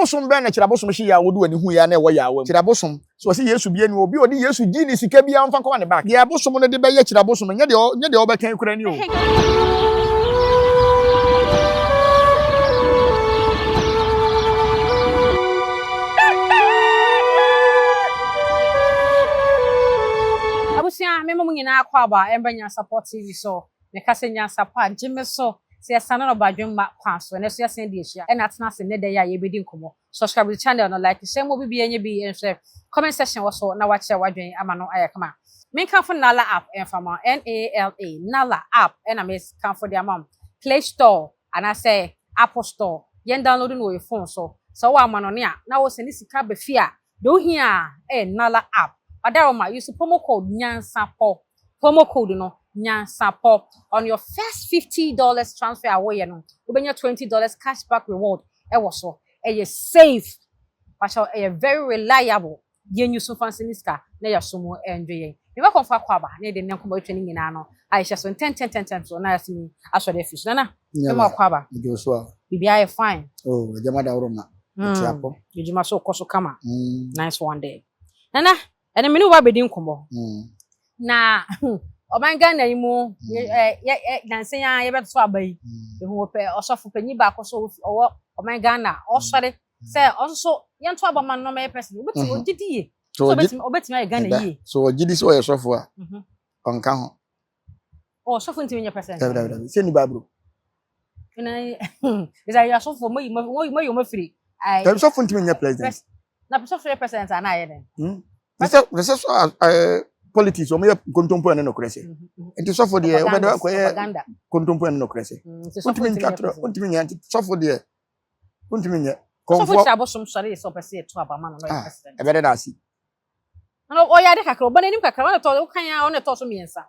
bosom be na kira bosom hye ya wodu ani hu ya na e wo ya awam kira bosom so se Yesu bia ni obi odi Yesu gi ni sika bia mfa kwa ne back ya bosom no de be ye kira bosom nya de obekan kura ni o abusia me mo nyina akwa ba embanya support TV so me ka se nya support jime so se yasana no badwem ma kwaso ne so yasen de ehia e na atena se ne de ya ye bedi nkomo subscribe to the channel no like share mo bibia nya bi enhwe comment section wo so na wa kire wadwen ama no ayekama me kan fo Nala app enfama NALA Nala app e na me kan fo dia mam Play Store ana say Apple Store yen download no your phone so wa ama no ne a na wo se ni sika be fia do hia Nala app Adaroma, use promo code NYANSAPO. Promo code no NYANSAPO on your first $50 transfer away. No, you get $20 cashback reward. So, safe, but very reliable. You use some fancy niska. Na ya sumo enjoy. If I come for kwaba, na de nko boy training ina no. I just 10 so na asimi aso de fish. Nana, ma kwaba. Ndio so. Bibia fine. Oh, jama da uroma. Tiapo. Yujuma so koso kama. Nice one day. Nana ene meni wa bedi nkomo na oban na imu danse ya ye beto abai ehu pe osofo panyi ba koso owo oban na osore se onso ye nto abama no me person obeti ogidie so obeti ma Ghana yi so ogidi so ye sofo a onka ho o sofo ntimi nya person se ni babro na isa ya sofo mo yo mafiri ai sofo ntimi nya president na sofo president ana ye den This is politics. We have contemporary no crese. It is so for the contemporary no crese. What do you mean? What do you mean? So for the what do you mean? So for Chabosum, sorry, so per se to Abama, I better not see. No, oh, yeah, the cacro, but any cacro, I told you, on a toss of me, sir.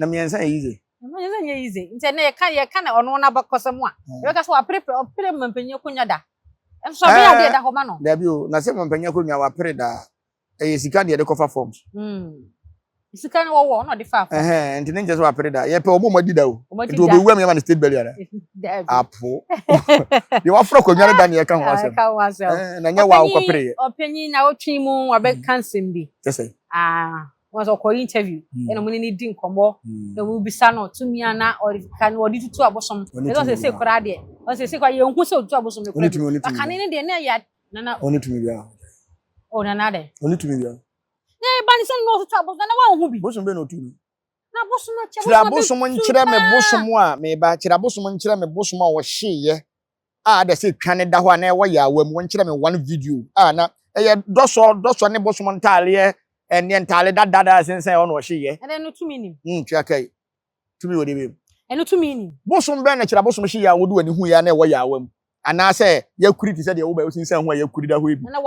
Namiansa easy. Easy. Internet can on one about Cosamoa. Because I prepare a pyramid in your cunyada. And so I did a homano. There you, Nasema Penya Kunya, our preda. Sika de cover forms. Sika no wo no de fa. Enti ne nje so apere da. Ye pe obo madi da o. Enti obi wu am ya na state belly ara. Apo. Ye wa fro konware da ne ye ka ho asem. Ka ho asem. Na nya wa ko pere ye. Opanyi na otwi mu wa be cancel bi. Yes. Was a call interview. And we need din komo. There will be sano to me ana or can what did to abosom. They don't say kora de. Don't say kwa ye hu se to abosom le kora. Aka ne de na ya na only to me ya. Oh, nanade. Only to me. Yeah, but it's no trouble. Na wa hu bi. Bosom be no tu. Na bosom na che. Tira bosom nkyira me bosom a me ba tira bosom nkyira me bosom a wo hye ye. Da say twane da ho na e wo ya awam wo nkyira me one video. Na ye doso ne bosom ntale e ne ntale dada sensen wo no hye ye. And then no to meaning. Twa kai. To me wo de be. And no to meaning. Bosom be na kyira bosom hye ya wo do ani hu ya na e wo ya awam. Ana say yakuri ti say de wo ba osinsan ho yakuri da ho ebi na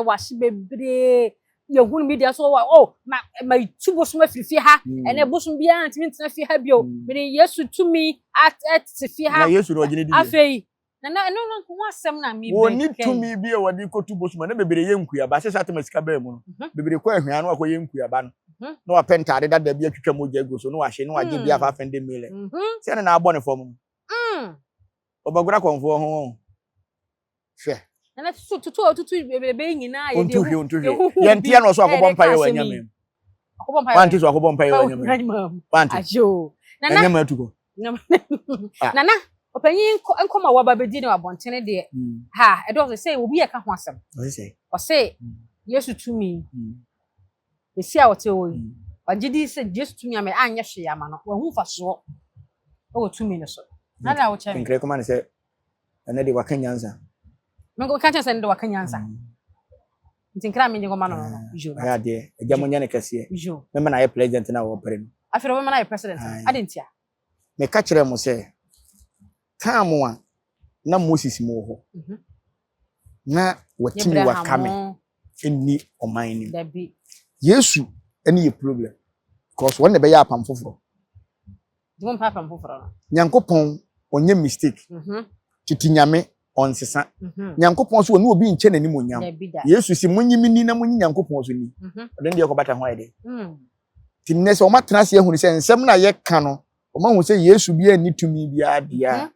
washi bebre ye hunu media so oh my two bosom afifi ha ene bosom bia antimi ntina fi ha bio me Yesu tumi at fi ha na Yesu no gine di afei na no ho asem na mi woni tumi bia wodi ko tu bosom na bebre ye nkuya ba se satem sika ba mu no bebre ko ahwan no akoye nkuya ba no no apentade da bia twetwa moja ego so no wahye no wage bia 500 million se na abo ne fom Obagura konfo ho. Hwe. Na tutu bebe nyina ye de. Ye ntia no so akobompa ye wanyame. Akobompa ye. Wanti so akobompa ye wanyame. Wanti. Ajo. Nana. Nyama tuko. Nana, opanyin nkoma wa babedi ne wabontene de. Ha, e do say obi ye ka ho asem. O say Yesu tumi. Esi a wote wo yi. Wagidi say Yesu tumi ame anya hwe ama no. Wa hu fa so. O tumi ne so. Nada wo chemi. Nkre kuma ne se ene de wakanyanza. Mengo kancha se ende wakanyanza. Ntinkra me ngoma no jo. Ya de, ejamonya ne kase. Jo. Me na ye president na wo pere no. Afero me na ye president. Adentia. Me ka kire mo se time a na Moses mo ho. Na watimi wakame eni oman ni. Dabi. Yesu eni ye problem. Because when be ya apam foforo. Dum papa foforo no. Nyankopon onye mistake. Titinyame onsesa. Nyankopon so oni obi nche nani monyam. Yesu si munyimi ni na munyi Nyankopon so ni. Odon de yakobata ho ayede. Tinese o matena se ehunu se nsem na ye ka no. O ma hu se Yesu bia ni tumi bia dia.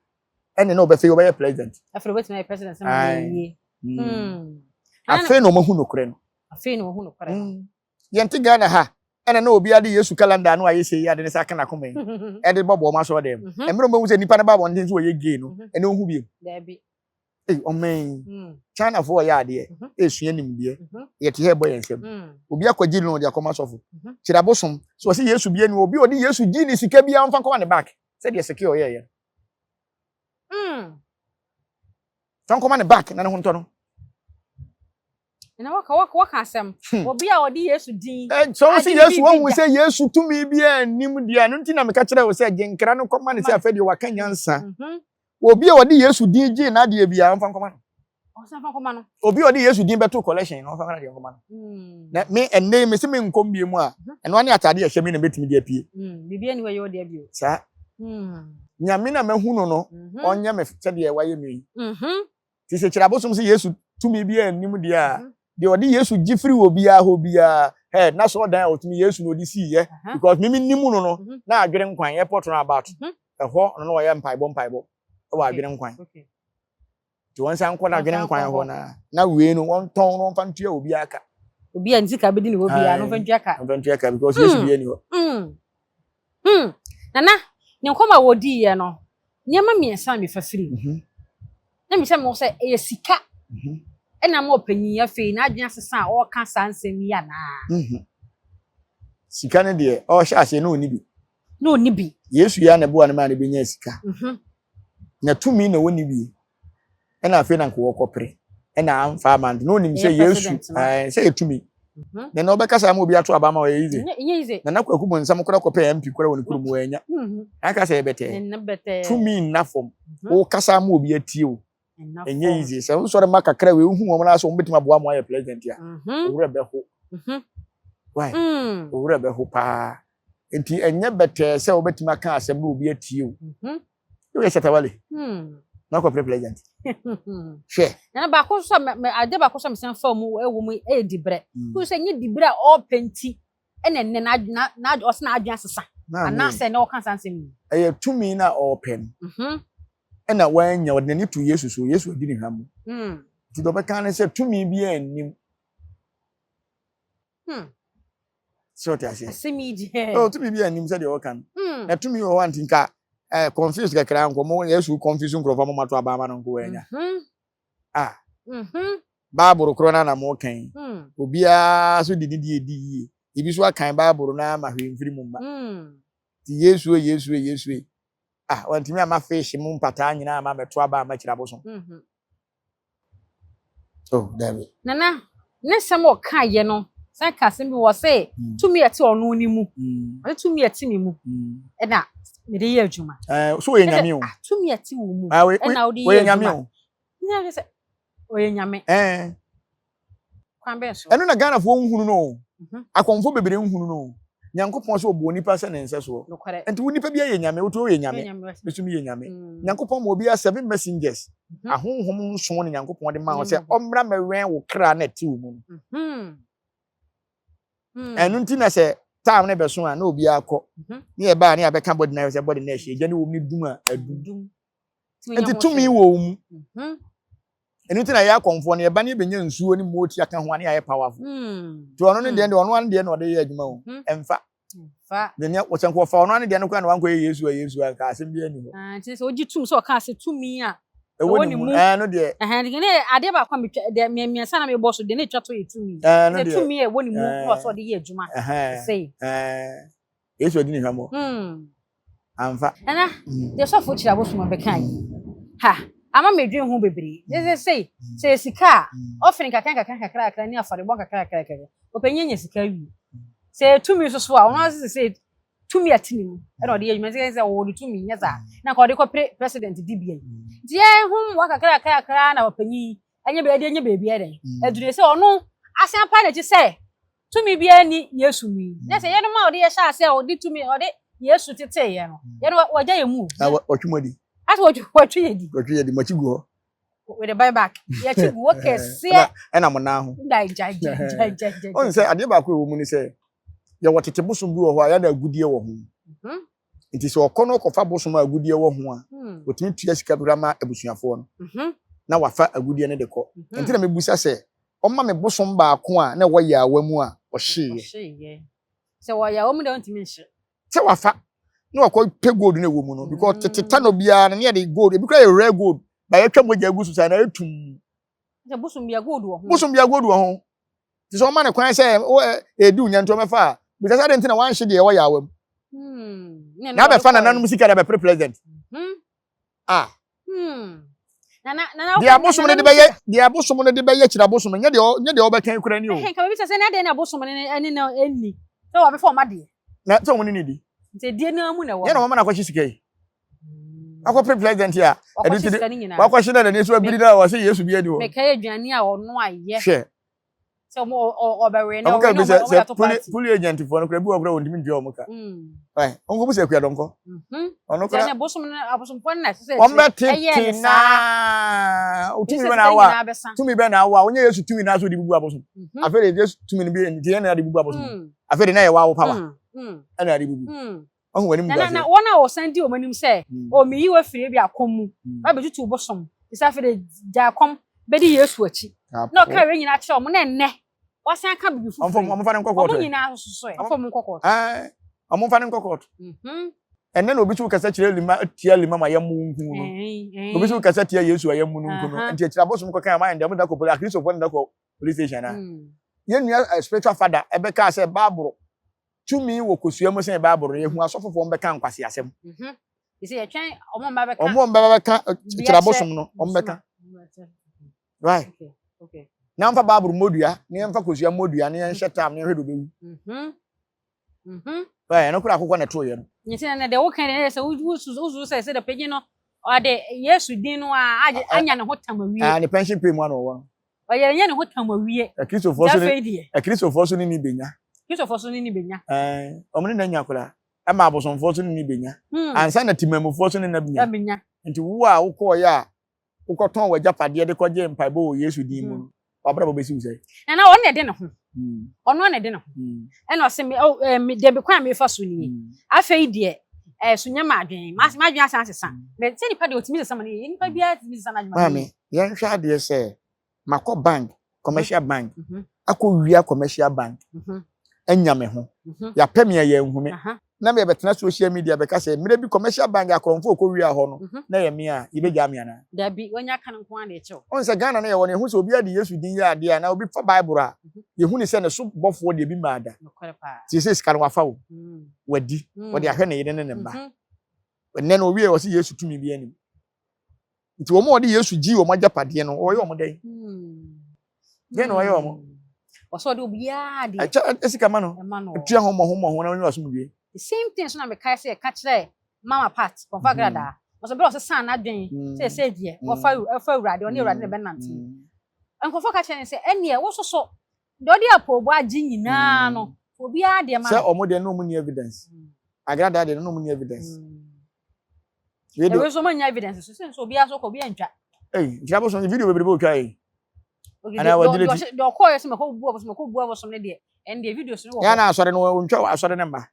ene na obefe obe president afro wetin na president na ye afe no mahu no kure no afe no mahu no kure yente Ghana ha ene na obi ade Yesu calendar no aye sei ade ne saka na koma e de bobo ma so dem emre mo se nipa na ba bonten so ye gay no ene ohu bi da bi omen China for ya ade esua nimdie ye te he boy ensem obi akwaji no de akoma sofo kira bosom so se Yesu bi ani obi odi Yesu gi ni sika bia mfa koma ne back se de secure ye Tan koma ne back na ne hunto no na waka asem obi a odi Yesu din so se Yesu won se Yesu tumi bia nim dia no ntina me ka kire wo se genkra no koma ne se afedi waka nyansa obi a odi Yesu din gi na de bia mfa koma no o sa mfa koma no obi odi Yesu din beto collection no mfa koma de koma no na me enne me se me nkom bia mu a eno ne atade ehye me na betimi de apie bibia ni we yo de bio sa nyame na mahu no onye me se de waye me ti se kira bosom se Yesu tumi bia nim dia de odi Yesu gifri obi a ho bia na so dan otumi Yesu no di si ye because mimi nim no na adwere nkwan airport no about ho no no ye mpaibo wa adwere nkwan to won san kwa na adwere nkwan ho na we no won ton no fa ntua obi aka obi a ntika bedi ni obi a no fa ntua aka because Yesu bia ni ho nana ne nkoma wodi ye no nyema miensa me fafiri na mi se mo se e sika ena mo panyin afi na adwen asesa o ka sansem ya na sika ne de o sha ase no ni bi Yesu ya na bo na ma na benya sika na tumi na woni bi ena afi na nko wokopre ena amfa amand no ni se Yesu se etumi na no bekasa ma obi ato abama o yize na nakwaku bo nsam kora kopɛ MP kora woni kurum wanya aka se bete tumi na fom o kasa ma obi atie o enye yize se so re makakra we hu won na so mbetima aboa mo aye president ya owura be ho why owura be ho pa enti enye bete se obetima kan asem na obi atie o you shatawale na ko president she na ba ko so me ade ba ko so me san fa mu ewo mu e dibre ku se nye dibre o penti ene ne na o se na adwan sesa ana se na o kan sansem e tumi na o pen ena wanya wadani to Yesu so Yesu adi ni hamu ti do be kan se tumi bi anim so ti ase simi je tumi bi anim se de o kan na tumi o want nka confuse kakra nko mo Yesu confuse nko fa mo mato abama no nko wanya Bible krona na mo kan obi a so di ibi so akan Bible na ma hwe mfiri mu mba ti Yesu wantimi ama fish mu mpata nyina ama meto aba ama kira boso David nana ne samo ka ye no san ka se bi wo se tumi eti onu ni mu o tumi eti ni mu e na me de ye adwuma so ye nyame o tumi eti wo mu e na o de ye nyame o nya se o ye nyame kwan be so eno na Ghana fo nhunu no akonfo bebere nhunu no Nyankopon so obo nipa se ne nse so enti wo nipa bia ye nyame wo to ye nyame besumi ye nyame Nyankopon mo bia 7 messengers ahonhom nso ne Nyankopon de ma ho se omra mewen wo kra na ti wo mu enu nti na se time ne beso a na obi akọ ne ye ba ne abeka body na se body na ehie gane wo ni dum a adudum enti tumi wo mu enu nti na ya konfo ne ye ba ne benya nsuo ni moti aka ho ne ya powerful to ono ne de ono an de na ode ye adwuma o emfa de ne wo chenko fa ono an de no kwa na wanko ye Yesu aka asem bia ni ho nti se oji tum so ka se tumi a ewo ni mu no de de ne ade ba kwa de miensa na me boso de ne twato ye tumi de tumi e wo ni mu no so de ye adwuma sei Yesu adi ni hwamo amfa ana de so fo kira boso mo be kan ha ama medwen hu bebre say sika offering kakra ni afare bon kakra openye nya sika wi say tumi so a ono say tumi atini mu e no de yema say wo de tumi nya za na ko de ko president dibia die hu wa kakra na openyi anya be de nya bebi eden edure say ono asan pa na ji say tumi bia ni Yesu mi na say ye no ma o de ye sha say o de tumi o de Yesu tete ye no ye no wagya ye mu otwumodi Ati watu yedi machigo with the buyback ya chigu okay se na mo na ho ja on say ade ba ko wo mu ni say ye wotete busum bi wo ho ya na agudie wo ho nti so okono kofa bosom agudie wo ho a otimi tua sika brama abusuafo no na wafa agudie ne de ko nti na mebusa se omma me bosom ba ko a na wo ya awamu a ohye se wo ya omu de ontimi nhye se wafa na wakọ pe gold na ewo mu no because tete no bia na ne de gold ebi kra rare gold ba yetwa moja agusu sa na etum se bosom bia gold wo ho bosom bia gold wo ho ti so ma ne kwan se edu nyanto mefa bi sa de ntina wan hye de wo ya awam na be fa na nanu musika da be president na dia bosom ne de be ye kira bosom nye de obekan kura ni o ka bi se na de na bosom ne ani na enni se wo be fa ma de na so woni ni di nti die na mu na wo ye na mama na kwachi sika yi akọ president ya editi wa kwachi na ne so abiri na wa se Yesu bi ani o me ka aduane a ono aye hwe so mo obewe na o no puli agent for no kra bi wo kra wondimi ndia o muka ongo bu se akua donko ono kra na bosom na se ombe titi na utumi be na wa onye Yesu tumi na so di bubu abosom afere Yesu tumi ni bi ntia na di bubu abosom afere na ye wa wo power ana di bubu ohun wani mu na wona o sandi o manim se o mi yiwa fire bi akomu ba be tutu bosom isa afere jakom be di Yesu achi no ka we nyina kire o mo na enne wasan ka bibi fufu omo fa ne nkokot omo nyina soso e omo nkokot omo fa ne nkokot enne na obi chu kasa kire lima tia lima ma yemu nku no obi chu kasa tia Yesu ayemu nku no enti kira bosom ko kan ma ndem da ko police Christo fo nda ko police station na ye nua spiritual father ebe ka say Bible tumi wo kosua mo say Bible ye hu asofofo mbeka nkwase asem isi ye twen omo mbabeka kira bosom no ombeka right okay na mfa Bible modua ne mfa kosua modua ne nhye tam ne hwedo bewu right no kura akokọ na to ye no nyiti na de wo kan ne se uzu se de pegi no o de Yesu din no a anya ne ho tamawie ne pension pay mu ano wo o ye nya ne ho tamawie Christopher so ni benya Christopher so ni benya omni na nya kula ama abosomfo so ni benya ansa na timamufo so ni na benya nti wo a wo ko ya wo ko ton wajapade de ko je mpaibo o Yesu din mu wabra bo besi usai na won na de ne ho ono na de ne ho e na o se me de be kwa me fa so ni afei de sunya madwen madwen asan sesa me se nipa de otimi sesa ma ni nipa bia otimi sesa na adwuma mami ye nhwa de se mako bank commercial bank akọ commercial bank enya me ho ya pem ya enhume na me betena social media be ka say me bi commercial bank akromfo ko wi ho no na ye me a ye beja me ana da bi wanya kan nko an de chew on se Ghana na ye won ehu so obi ade Yesu din ya ade na obi fa Bible a ye hu ni se ne so bofo de bi maada ti se sika no wafa wo wadi wodi ahwe na ye ne mba enne no obi e wo se Yesu tumi bi ani nti wo mo ode Yesu ji wo majapade no wo ye wo mo den ye no wo ye wo mo waso de obi ya de esika ma no etua ho mo na onye waso mu bi the same thing so na me kai say ka kire mama pat konfa grada waso be waso san na dwen say die wo fa urade oni urade ne be nante enkonfa ka kire say ene wo so de odi apobo agi nyina no obi ya de ma say omo de no mu ni evidence agrada de no mu ni evidence we so many evidence so obi aso ko obi antwa jabo so video bebrebe otwa ana wadile do ko yesi mako bu abo so ne de en de video so no ya na asore no ntwa asore ne mba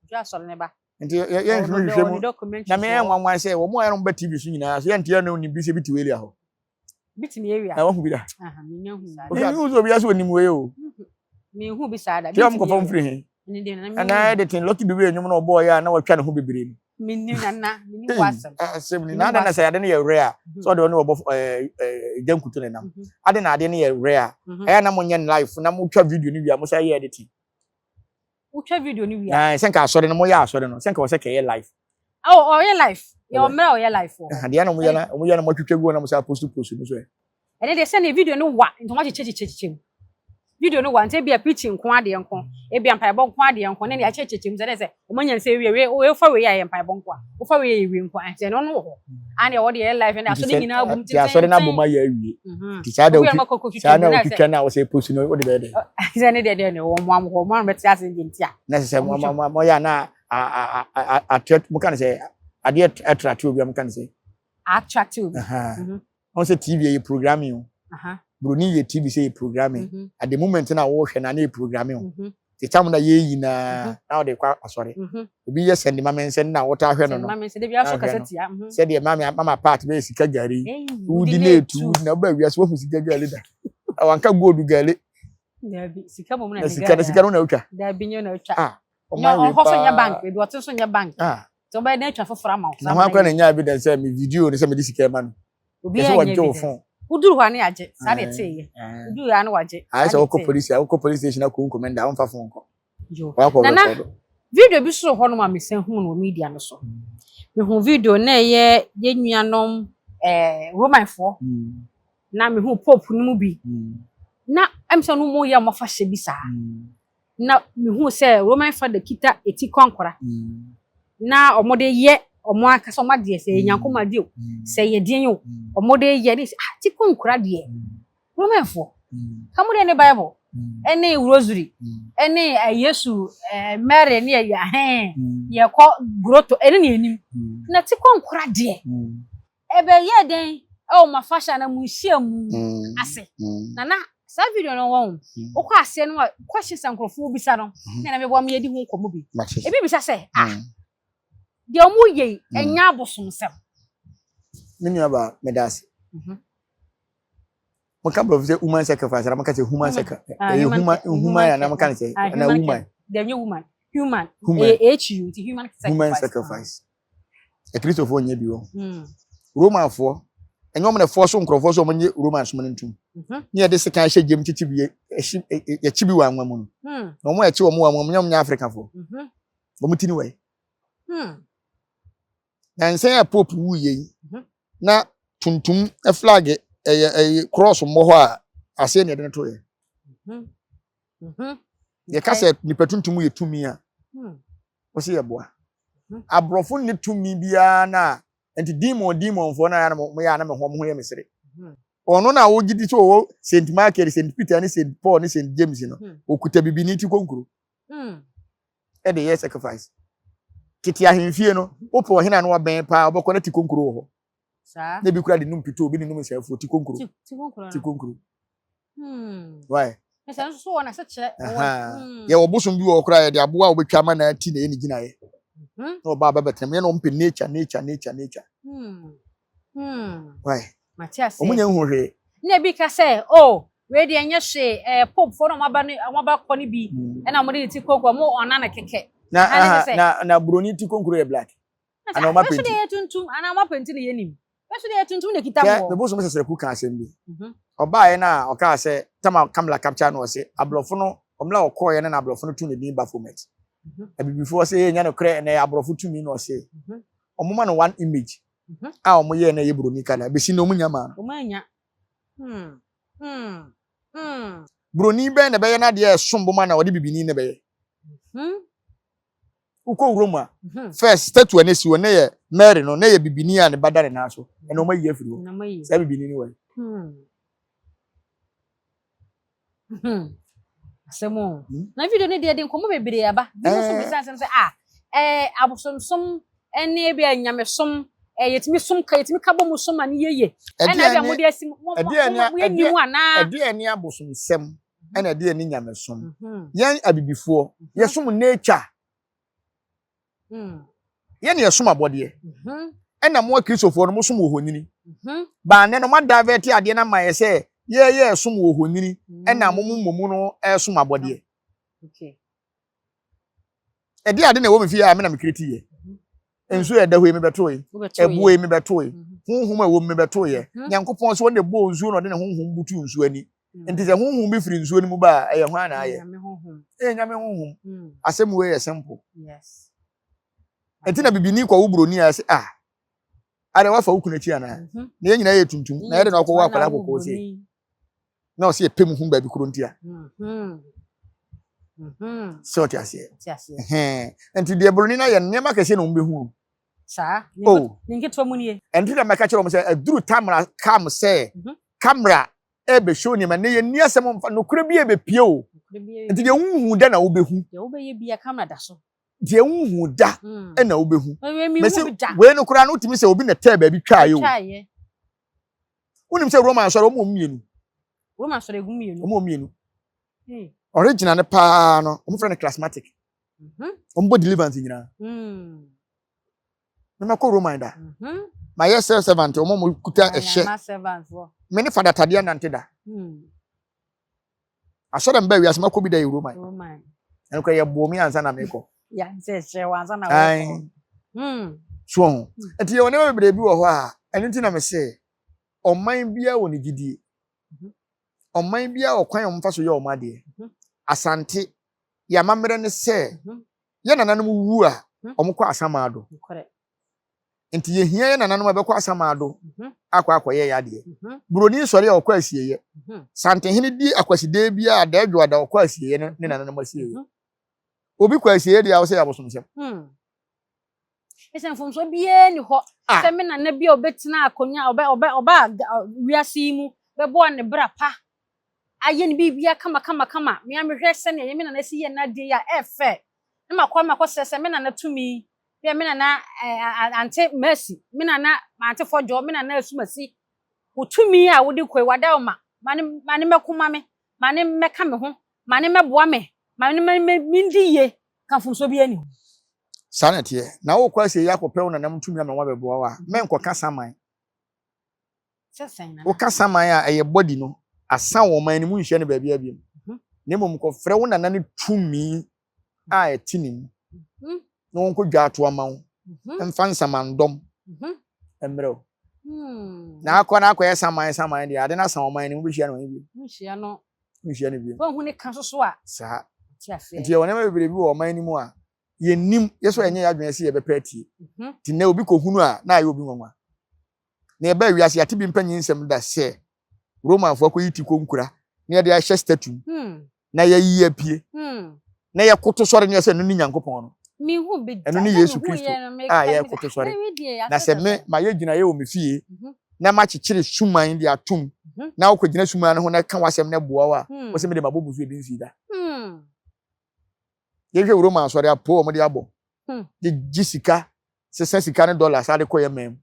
ntwa asore ne ba nti ye nhwehwe mu na me enwanwan se wo mo ya no mba TV so nyina so ye ntia no ni bi se biti weli aho biti ni area na wo hu bi da me nya hu sa ni uzo bi aso ni mu we o me hu bi sa da ti am ko fam free he ni de na me ana de tin lucky dube enyum no boy ya na watwa ne ho bebre ni minni nana minni wasam asem ni na na say ade ne ye rare so de no obo jankutu ne nam ade na ade ne ye rare e na mo nye live na mo twa video ni wi am say ye editing wo twa video ni wi a senka asore no mo ya asore no senka wo say ke ye live oh ye live yo mra o ye live o ade na mo ya na mo twetwa go na mo say post no so e ene de say na video no wa nto ma cheche video no wante bia preaching nko ade nko e bia mpae bon nko ade nko ne ya chechechim ze se o manya se we o fa we ya mpae bon nko o fa we we nko ante no no ho ane o de life ne aso de nyina abum ti aso de na boma ya wie ti sa da okitwa na o se post no o de be de ze ne de ne o mo be ti ase de ntia na se mo ya na attract mo kan se ade attract obi am kan se attract obi on se TV e programming Bruni ye TV say programming at the moment na wo hwe na na programming Titam na ye yina na de kwa asore obi ye send mama nsen na wota ahwe no no mama nsen de bia so kasatia se de mama part be sika gari udi na etu na ba wiase wo sika gari da awanka gold gari na bi sika mo na sika no na utwa da bi nyo na utwa o ma we ho so nya bank bi o so nya bank so ba na atwa foforo ama na ho akwa na nya bi den se me video ne se me di sika ma no obi ya nya uduru hwa ne age sa de te ye uduru ya ne waje ai so ko police station akon komenda on fa fon ko yo na video bi so ho no ma me sen hu no media no so me hu video na ye nuanom Roman fo na me hu pope no mu bi na am so no mo ya mo fa hye bi sa na me hu se Roman fa de kita eti kwankora na omode ye omo aka so ma de se nyankoma de o se ye de yo omode ye ni ti kwankora de Roman fo kamude ne bible ene rosary ene Yesu Mary ne ya ye ko groto ene ne enim na ti kwankora de ebe ye den o ma fashion na mu hia mu ase na sa video no won o kwa ase no question sankrofo bi sa no na me bo me yedi hu komo bi e bi sa se de omu ye enya abosom sem mini aba medasi mo ka bro say human sacrifice na ka say human sacrifice human ya na ka say na woman de new woman human hu the human sacrifice e Christopher onye bi wo Roman fo enyo mo na fo so nkrofo so mo nye Roman so mo ntum ne ye de se kan hye gem titi bi ye chibi wa anwa mu no mo e chi wo mo wa mo nyam nya Africa fo bo mutini we na nsen ya pope wu ye na tuntum e flag cross mo ho a ase ne de ne to ye ye ka se ni petuntum ye tumi a wo se ye boa abrofo ne tumi bia na enti demon fo na ya na mo ya na me ho ye mesere ono na wo gidi so wo Saint Michael Saint Peter ni Saint Paul ni Saint James no okuta bibini ti konkuru e de ye sacrifice kiti ahemfie no opo wo hena no wa ben pa oboko na ti konkuru ho sa na bi kura de num pito obi ni num sefo ti konkuru why esa so wona se che ye wo bosom bi wo kura ye de aboa wo betwa ma na ti na ye ni gina ye no baba betrem ye no mpe nature why Matias omunya hu hwe na bi ka say we de enye hwe pope for no maba ko ni bi e na mo de ti kokko mo ona na keke na broni ti konkuru ye black ana ma penti de tuntum ana ma penti ne yenim weso de tuntum ne kita mo me bosom sesere ku kan asem bi oba ye na o ka say tama kamla capture no se ablofo no omla okọ ye na ablofo no tu ne din ba format before say nya no kre na abrofo tumi no say omoma no one image omo ye na ye broni kala be si no munya ma omanya broni be na be ye na de sombo ma na odi bibini na be ye uko Roma first statue na si wona ye Mary no na ye bibini a ne badare na so e no ma ye afiri wo sa bibini ni we Asemo na video ne de nkomo bebere aba bi so bi san se abosomsom ene bia nyamesom yetimi som ka yetimi ka bomu som ani yeye ena bia modi asim mo ni mu ana ade abosomsem ena ade ani nyamesom yan abibifo yesom nature yan yesom abode ena mo Christopher no mo som ohonini ba ne no ma davete ade na ma ye se ye som ohonini ena momu no som abode okay ade na wo me fi a me na me kreti ye enso ya da hoye me beto ye ebu ye me beto ye honhum a wo me beto ye nyankopon so wonde bo nsuo no de ne honhum butu nsuo ani enti se honhum bi firi nsuo ni mu ba eye hwan na aye nyame honhum asem we ye simple yes enti na bibini kwa wo broni a se are wa fa wo kunachi ana na ye nyina ye tuntum na ye de na akwo wa kwala kokko se na o se epem hum ba bi kuro ntia so ti ase enti de broni na ye nyema kese na umbehu sa ninge to munie enti na meka kire mo se aduru tamra kam se camera ebe show ni ma ne ye ni asem mfa no kura bi ebe pie o enti de hunhu da na obehu de obeye bia camera da so de hunhu da na obehu mesi we no kura no timi se obi na taa ba bi twa ye unim se Roman so ro mo mienu Roman so re gu mienu mo mienu original ne pa no omo friend classmatic omo deliverance nyina me ko Roman da my self servant omo kuta ehye me ne fada tade nante da asore mba wiase mako bi da Roman enko ye bo mi ansa na meko ya nse wansa na wo so enti ye wona bebre bi wo ho a eno ti na me se oman bia woni gidie oman bia okwan omfa so ye omade asante ya mamre ne se ye nananom wu a omkọ asamado enti ye hia ye nananom abekọ asamado akwa ye yade buroni sori ya okọ asieye sante hene di akwaside bia da adwoada okọ asieye ne nananom asieye obi kwa asieye dia wo se ya bosomsem esen fomso bie ni ho se me nana bia obetina akonya oba wiase mu bebo ne bra pa aye ni bibia kama me amhwe se ne me nana si ye na de ya efe na makwa se me nana tumi bia me nana ante mercy me nana ante fojo me nana asumasi utumi a wodi koi wada o mane mekoma me mane meka me ho mane meboa me mane mindiye kan fomso bia ni sanete na wo kwa se yakopɛ wo nanam tumi na wa beboa wa menko ka saman sesen na wo ka saman a eye body no asan wo man ni mu nhye ne ba bia bia ne mom ko frɛ wo nanam tumi a etinim no won ko dwato ama wo mfa nsamandom emrɛ na akɔ saman dia ade na san wo man ni mu hye no nhye no bia wo hu ne ka so a sa nti wona ma bebre bi wo man ni mu a yenim yeso enye yadwen se ye bepatie ti na obi ko hunu a na aye obi nwanwa na eba wiase ate bi mpanyin nsem da se Roman fo ko yiti konkura na ye de ahye statue na ye yi apie na ye koto sore ne se no ni Nyankopon no mi hu be eno ni Yesu Kristo ye koto sore na se me ma ye gina ye o me fie na ma chichire suman de atum na wo ko gina suman no ho na ka wasem na boa wa wo se me de mabobu fie bi nsi da yeje Roman sori apo mo de abo de gisika se sika ne dollars ade koye mem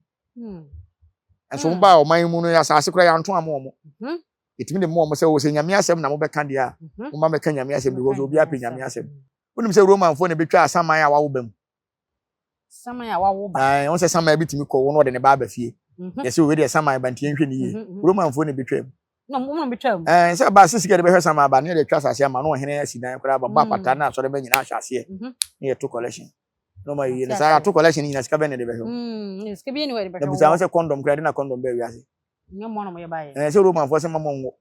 enso mo ba o man mu no ya sa asekura ya nto amo etimi de mo se wo se nyame asem na mo be kan de a mo ma me kan nyame asem because obi ape nyame asem unim se Roman fo ne betwa asaman ya wawo bam saman ya wawo ba ai on se saman bitimi ko wo no de ne ba ba fie yesi we de saman ba ntie nhwe ne ye Roman fo ne betwa no mo betwa se ba sisika de be hwe saman ba ne de twa asase ama no hene asidan kura ba pata na so de be nyina ahase ne ye to collection no ma yi na sa to collection ni na sika be ne de be hwe ni sika be ni we de be hwe na bisa se condom kura de na condom be wiase nyɛ mo no mo ye ba ye se Roman fo se mama nwo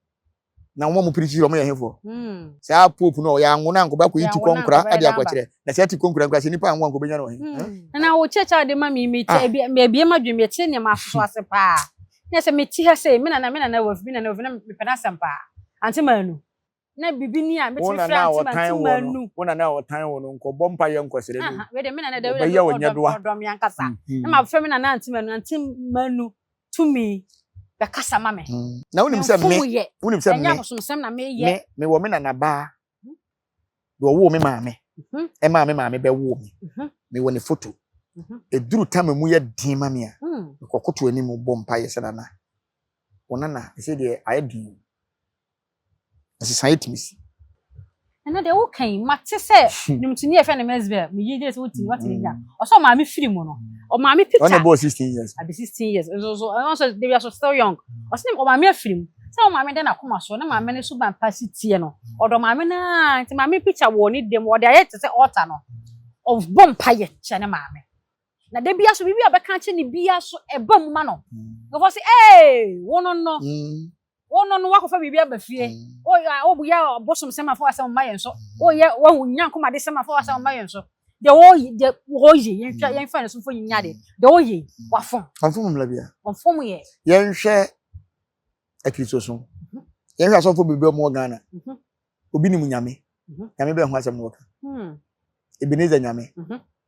na wo mo preach ro mo ye hefo se a pope no ya nwo na nko ba ko yiti konkura ade akwakire na se ati konkura nkwa se nipa anwo nko benya no he na wo checha de ma mi te bia ma dwem ye te ne ma so ase pa na se me ti ha se me na wo fi na me pena sempa anti manu na bibi ni a me ti fra anti manu wona na wo tan wo no nko bompa ye nkosere ni we de me na de we dom yankasa na ma fa me na anti manu tumi be kasa ma me na wonim se me nya so sem na me ye me wo me na ba do wo me ma me e ma me be wo me wo ne photo eduru tama mu ye din ma me a kokoto ani mu bompa ye se na na wona na se de aye din asisan etimisi na de wo kan mate se nimtuni e fe na mesbe me yi de se wuti what is that oso ma me firi mu no o ma me picture on about 16 years abi 16 years so also they were still young oso o ma me firi mu se o ma me de na koma so na ma me ne so ban pasi tie no odo ma me na nti ma me picture wo ni dem wo de aye te se altar no of bompa ye che ne ma me na de bia so bibia be kan che ni bia so e ba mu ma no go say wono no wakofa bibia ba fie o bu ya bosom sema fo asem mayen so o ye wo nya nkoma de sema fo asem mayen so de wo ye yen fa so fo nya de wo ye wafon onfom mlabia onfom ye yen hwe akristo so yen hwe asofo bibia mo Ghana obi ni mu nyame nyame be ho asem no ka Ebenezer nyame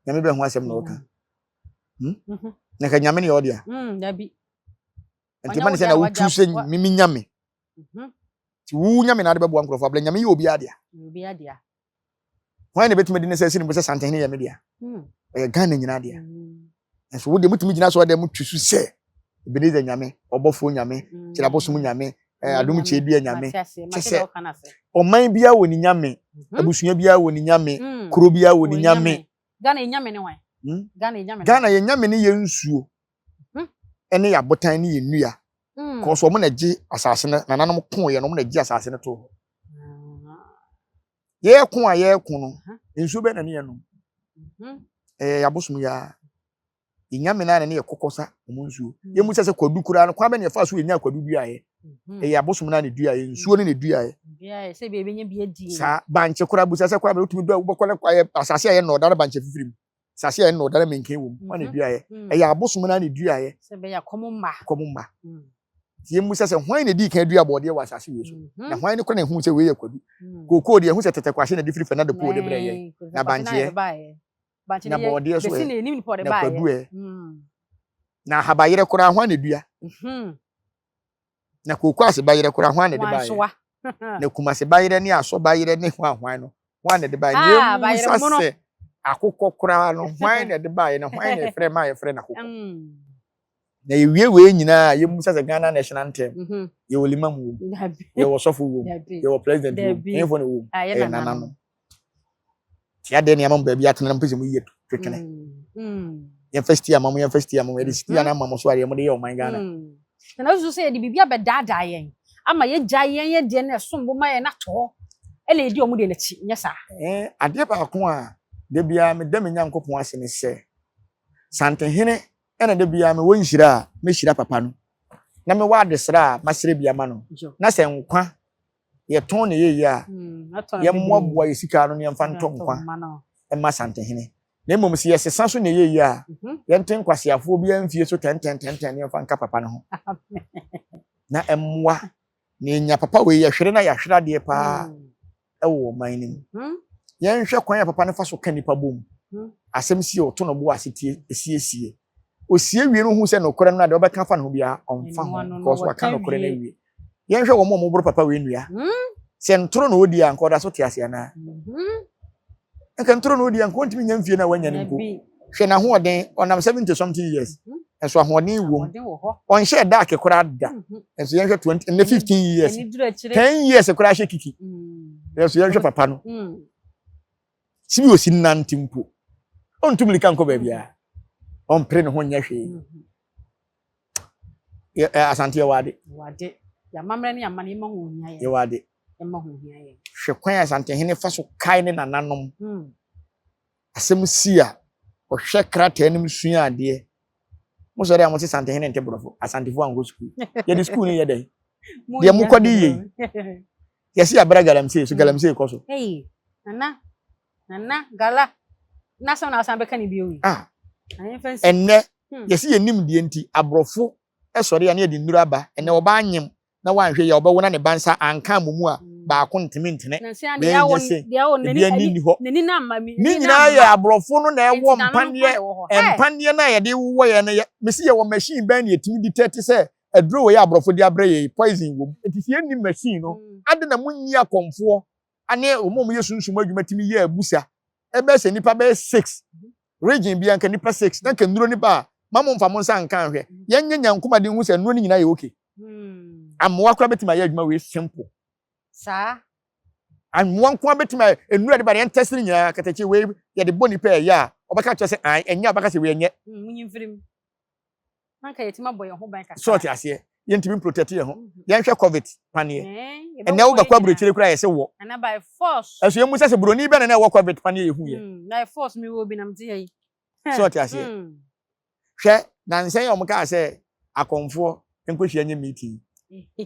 nyame be ho asem no ka na ka nyame ne odia dabi enti man se na wo tu se mimi nyame ti wu nyame na de bebo ankrofo abla nyame ye obi adia why ne betime de ne se sini bo se santen ne yame dia e Ghana nyina dia enso wo de mutumi gina so de mutwisu se Ebenezer nyame obofo nyame kirabosum nyame adom chedi nyame chese oman bia wo ni nyame abusua bia wo ni nyame kuro bia wo ni nyame Ghana nyame ne wan Ghana ye nyame ne ye nsuo ene ya botan ne ye nua ko so mo na gi asase na nanom ko ye no mo na gi asase ne to ye ko a ye ko no nsuo be na ne ye no ya bosum ya nyame na ne ye kokosa mo nsuo ye mu sese kwadu kura no kwa be ne fa so ye nya kwadu dua ye ya bosum na ne dua ye nsuo ne dua ye se be nya bi adi sa banche kura bu sese kura be otumi dua wo bokole kwa ye asase ye no dare banche fifirim asase ye no dare menken wo mo ne dua ye ya bosum na ne dua ye se be ya komumma ye mu sese hwan ne di kan dua bode wa asase we so na hwan ne kora ne hu se we ye kwadu koko de hu se tete kwahye na di firi fe na de po de bre ye na banche na bode so na kwadu e na habayire kora hwan ne dua na koko ase bayire kora hwan ne de ba ye na kumase bayire ne aso bayire ne hwan no hwan ne de ba ye mu sese akokọ kora no hwan ne de ba ye na hwan ne frɛ ma ye frɛ na kokọ na yewie we nyina ye mu sese Ghana national anthem ye wolima mu ye wo sofo wo ye wo president wo enfo ne wo nana no tia de ne amam ba bi atena mpese mu ye twetwene ye first year amam ye de stia na amam so are ye mu de ye o man Ghana na usu se de bibia be dada yen ama ye gya yen ye de na sombo ma ye na to ele di o mu de na chi nya sa ade ba ko a de bia me de me nyankopon ase ne se santenhene ena de bia me won hira me hira papa no na me wa adesra ma sere bia ma no na se nkwa ye ton ne ye a ye mmoboa ye sika no ne mfa nto nkwa e ma santenhene na mmom se ye sesa so ne ye a ye nten kwasiafo bia mfie so tenten ne mfa nka papa no ho na emwa ne nya papa we ye hwere na ya hwera de pa e wo man nim ye nhwe kwan ya papa ne fa so ka nipa bom asem si o to no bo asetie esiesie osie wie no hu se no kore no na de obeka fa no bia onfa ho ko so aka no kore na wie ye nhwe wo mo bro papa we nua se ntoro no odi anko da so te ase na enka ntoro no odi anko ntimi nya mfie na wanya ne nko hwe na ho oden onam 70 something years enso ahoden wom on share dark kora da enso ye nhwe 20 and 15 years 10 years kora hwe kiki enso ye nhwe papa no sibi osi nante mpo ontumi kan ko ba bia on pre no ho nya hwe asante wade ya mamre ne amane ma ho nya ye wade ma ho nya ye hwe kwan asante hene fa so kai ne nananom asem sia o hwe krata enim sua ade mo so re amoti asante hene nte brofo asante fu ango school ye di school ne ye dey de mo kwadi ye ye si abra galamsey so galamsey ko so nana gala na so na asan beka ni bi owi enne yesi yenim die nti abrofo esori ya na de nduru aba enne oba anyem na wanhwe ya oba wona ne bansa anka mumu a ba ko ntimi ntene be nani na mami ni nyina ya abrofo no na ewo mpanie na ye de wo ye na mesi ye wo machine ban ne etimi di 30 se aduro wo ya abrofo di abre ye poison wo enti ye ni machine no ade na munyi akomfo ane omom ye sunsum adwuma timi ye abusa ebe se nipa be 6 region bia nka nipa 6 na ka nduro nipa mamo mfa mo nsa nka hwe ye nya nyankoma de hu se nduro ni nyina ye okay amwa kwa betima ye adwuma we simple sa amwa kwa betima nduro de ba ye test ni nyina katachi we ye de boni pa ye a obaka che se an enya obaka se we enye munyi mfirim anka yetima boy ho ban ka sort ase ye ntimi protect ye ho ye nhwe covid panie ene wo bakwa brochire kura ye se wo ana by force aso ye mu se broni be na wo covid panie ye hu ye na force mi wo bi nam ti ye sort ase hwe na nsen ye omka se akonfo enkohia nye meeting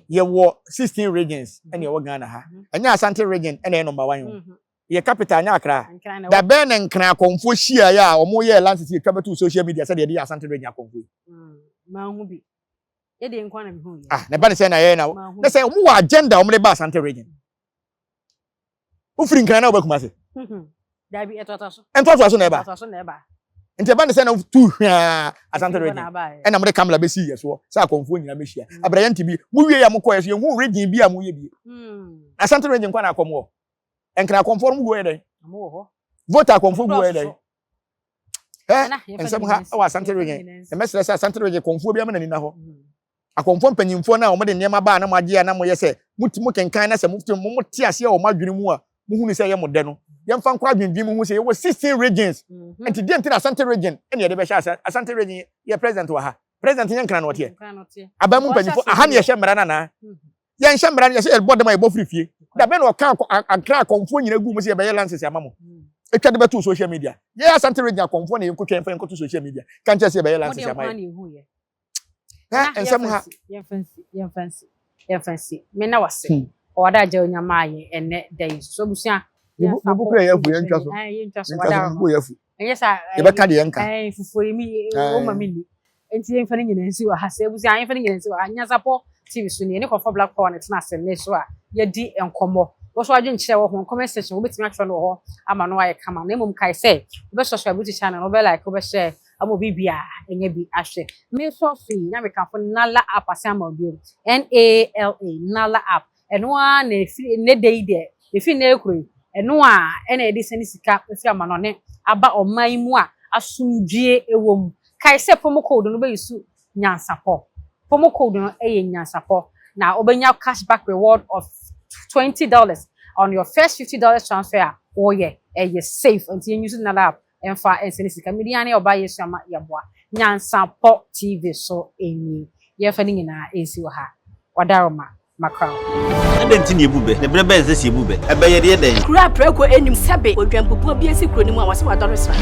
ye wo 16 regions ene wo Ghana ha enya Asante region ene number 1 ye capital anya Accra da be ne nkran akonfo hia ya omo ye landscape ye twabetu social media se de Asante region akonfo ma hu bi ye de nkwa na bi hu ye ne ba ne se na ye na se omo wa agenda omo de ba Asante region ufiri nkran na obakuma se da bi etotaso na eba nti ba ne se na tu hwa Asante region e na mo de kamera be si yeso se akonfo nyina mehia abraya nti bi mu wie ya mo koye so ye hu region bi a mo ye bi Asante region kwa na akomo enkra akonfo mo go ye den mo ho vote akonfo go ye den ensem ha wa Asante region e mesere se Asante region konfo bi am na ni na ho akonfo mpanyimfo na omo de niema ba na mo age ya na mo yese mutimo kenkan na se mo te ase ya o madwene mu a mo hu ni se ye mo de no yemfa nkwa adwendwi mu hu se ye 16 regions enti de enti Asante region ene ye de be sha Asante region ye president wa ha president yen kana no te abamu mpanyimfo aha ne ye hye mra na yen hye mra ye se e bodem a ye bo frifie da be no ka akra akonfo nyina gu mu se ye be ye lances ya mamo etwa de beto social media ye Asante region akonfo na ye nkotwa enfa nkoto social media kan che se ye be ye lances ya maye ensem ha yemfansi me na wase oda je onyama aye ene dey so busia buku ya fu yentwa so yentwa so wada buku ya fu yesa ye be ka de yenka fufu mi o ma mi ni enti yemfa ni nyina nsi wa ha se busia yemfa ni nyina nsi wa anya sapo tv so ni ko black power net na asem ne so a ye di enkomo wo so adwen kire wo ho comment section wo betimi atwa no ho ama no aye kama na emum kai say wo be subscribe to channel wo be like wo be share amo bibia enye bi ahwe me so fi na me kan fo nala app asama bio NALA nala app eno a na fi ne dey de e fi na ekuro eno a ena e de sani sika fi amano ne aba oman mu a asumdue ewom kai se promo code no be yusu nyansapo promo code no eye nyansapo na obenya cashback reward of $20 on your first $50 transfer oh yeah safe until you use nala app enfa ensenisika media na oba yesu ama yeboa Nyansapo TV so enyi yefa ni nyina ensi wa ha wadaroma makra adenti ni ebube ne brebe ense si ebube ebe ye de den kura preko enim sebe odwampopo bi esi kuro ni mu a wase wadoro sra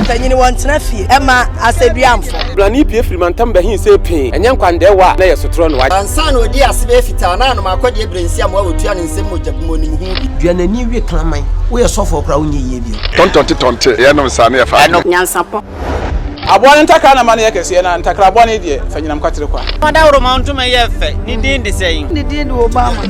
tanyini wantena fie ema aseduamfo blani pie frimantam be hin se pin enye nkwande wa na yesotro no wa ansa na odi asebe fita na no makode ebrensi am wa otua ne nsem mojabum ni mu hu bi duanani wie klaman wo ye sofo kra wo nye ye bi tontonte ye no nsa na ye fa Nyansapo abone ntakra na mane yakese na ntakra abone de fanyinam kwatere kwa wada woro ma ntoma ye fe ni din de sein ni din do Obama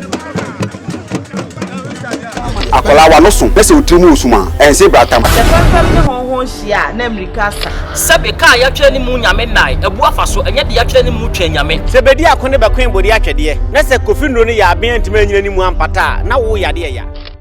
akola wa no so pese otrimu osuma ense bratam Fafam ne honhon hia na America sa sebe ka ya twa ni mu nyame nai ebu afa so enye de ya twa ni mu twa nyame sebedi akone be kwen bodi atwede na se kofi ndro ni ya aben ntime nyina ni mu ampata na wo yade ya